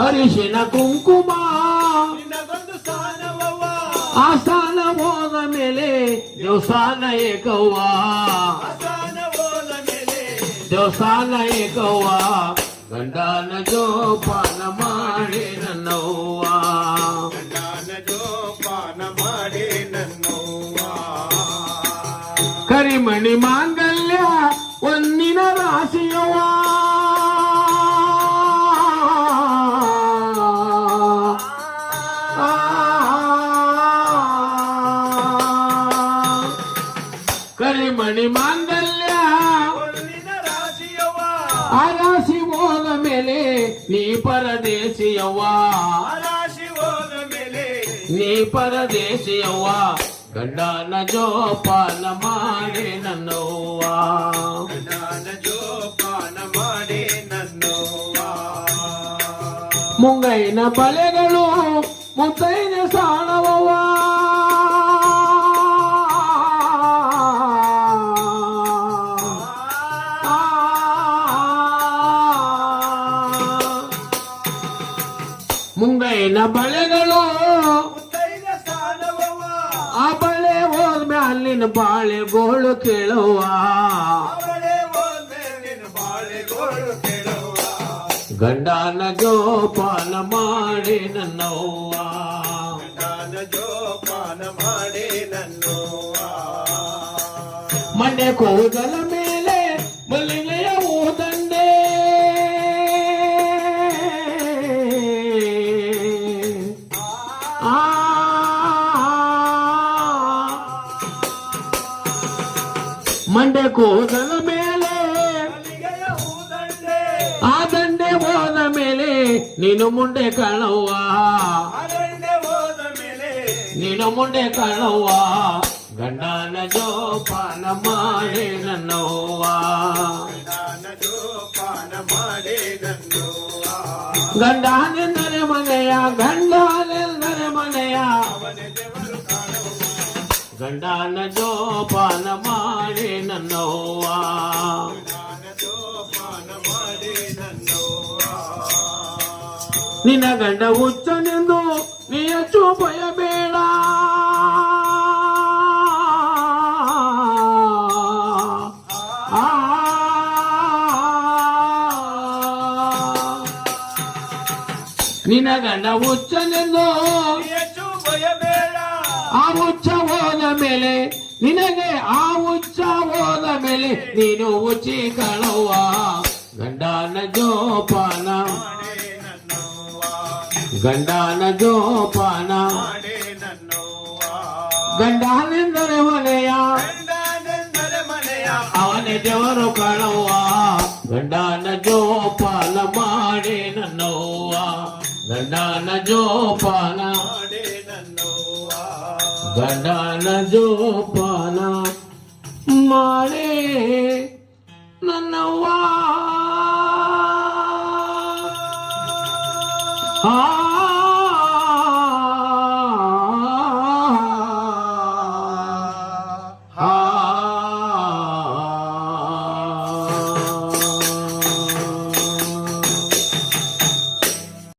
ಅರಿಶಿನ ಕುಂಕುಮ ನಿನಗೊಂದು ಸ್ಥಾನವವ್ವ, ಆ ಸ್ಥಾನ ಹೋದ ಮೇಲೆ ದೇವಸ್ಥಾನ ಏಕವ್ವ, ಸ್ಥಾನ ಹೋದ ಮೇಲೆ ದೇವಸ್ಥಾನ ಏಕವ್ವ. ಗಂಡನ ಜೋಪಾನ ಮಾಡಿ ನನ್ನವ್ವ, ಗಂಡನ ಜೋಪಾನ ಮಾಡಿ ನನ್ನವ್ವ. ಕರಿಮಣಿ ಮಾಂಗಲ್ಯ ಒಂದಿನ ರಾಶಿಯವ್ವ, ಕರಿಮಣಿ ಮಾಂಗಲ್ಯ ಒಂದಿನ ರಾಶಿಯವ್ವ, ಆ ರಾಶಿ ಹೋದ ಮೇಲೆ ನೀ ಪರದೇಶಿಯವ್ವ, ರಾಶಿ ಹೋದ ಮೇಲೆ ನೀ ಪರದೇಶಿಯವ್ವ. ಗಂಡನ ಜೋಪಾನ ಮಾಡಿ ನನ್ನವ್ವ, ಗಂಡನ ಜೋಪಾನ ಮಾಡಿ ನನ್ನವ್ವ. ಮುಂಗೈನ ಬಳೆಗಳು ಮುತ್ತೈನ ಸಾಣವವ್ವ, ಮುಂಗೈನ ಬಳೆಗಳು ಮುತ್ತೈದ ಸ್ಥಾನವವ್ವ, ಆ ಬಳೆ ಹೋದ್ಮ್ಯಾಲಿನ ಬಾಳೆಗೋಳು ಕೇಳುವ, ಅವಳೇ ಹೋದ್ಮೇಲಿನ ಬಾಳೆಗೋಳು ಕೇಳುವ. ಗಂಡನ ಜೋಪಾನ ಮಾಡಿ ನನ್ನವ್ವ, ಗಂಡನ ಜೋಪಾನ ಮಾಡಿ ನನ್ನವ್ವ. ಮನೆ ಕೂದಲ ಮೇಲೆ ಮಲ್ಲಿಗೆಯ ಊದಂಡೆ, ಆ ಮಂಡೆ ಕೂದಲ ಮೇಲೆ ಮಲ್ಲಿಗೆಯ ಹೂದಂಡೆ, ಆ ದಂಡೆ ಹೋದ ಮೇಲೆ ನೀನು ಮುಂಡೆ ಕಾಣವ್ವ, ಅರಣ್ಯ ಹೋದ ಮೇಲೆ ನೀನು ಮುಂಡೆ ಕಾಣವ್ವ. ಗಂಡನ ಜೋಪಾನ ಮಾಡಿ ನನ್ನವ್ವ, ಗಂಡನ ಜೋಪಾನ ಮಾಡಿ ನನ್ನವ್ವ. ಗಂಡನೆಂದರೆ ಮನೆಯ, ಗಂಡನೆಂದರೆ ಮನೆಯ, ಅವನೇ ದೇವರು ಕಾಣವ್ವ, ಗಂಡನ ಜೋಪಾನ ಮಾಡಿ ನನ್ನವ್ವ. ಗಂಡನ ಜೋಪಾನ ಮಾಡಿ ನನ್ನವ್ವ. ನಿನ್ನ ಗಂಡ ಹುಚ್ಚನೆಂದು ನೀ ಹೆಚ್ಚು ಭಯಬೇಡ, ನಿನ್ನ ಗಂಡ ಹುಚ್ಚನೆಂದು ಹೆಚ್ಚು ಭಯಬೇಡ, ಆ ಹುಚ್ಚ ಹೋದ ಮೇಲೆ ನಿನಗೆ, ಆ ಹುಚ್ಚ ಹೋದ ಮೇಲೆ ನೀನು ಹುಚ್ಚಿ ಕಾಣವ್ವ. ಗಂಡನ ಜೋಪಾನ, ಮಾಡಿ ನನ್ನವ್ವ, ಗಂಡನ ಜೋಪಾನ, ಮಾಡಿ ನನ್ನವ್ವ. ಗಂಡನೆಂದರೆ ಮನೆಯ, ಗಂಡನೆಂದರೆ ಮನೆಯ, ಅವನೇ ದೇವರು ಕಾಣವ್ವ. ಗಂಡನ ಜೋಪಾನ ಮಾಡಿ ನನ್ನವ್ವ, ಗಂಡನ ಜೋಪಾನ, ಮಾಡಿ ನನ್ನವ್ವ. ಗಂಡನ ಜೋಪಾನ ಮಾಡಿ ನನ್ನವ್ವ.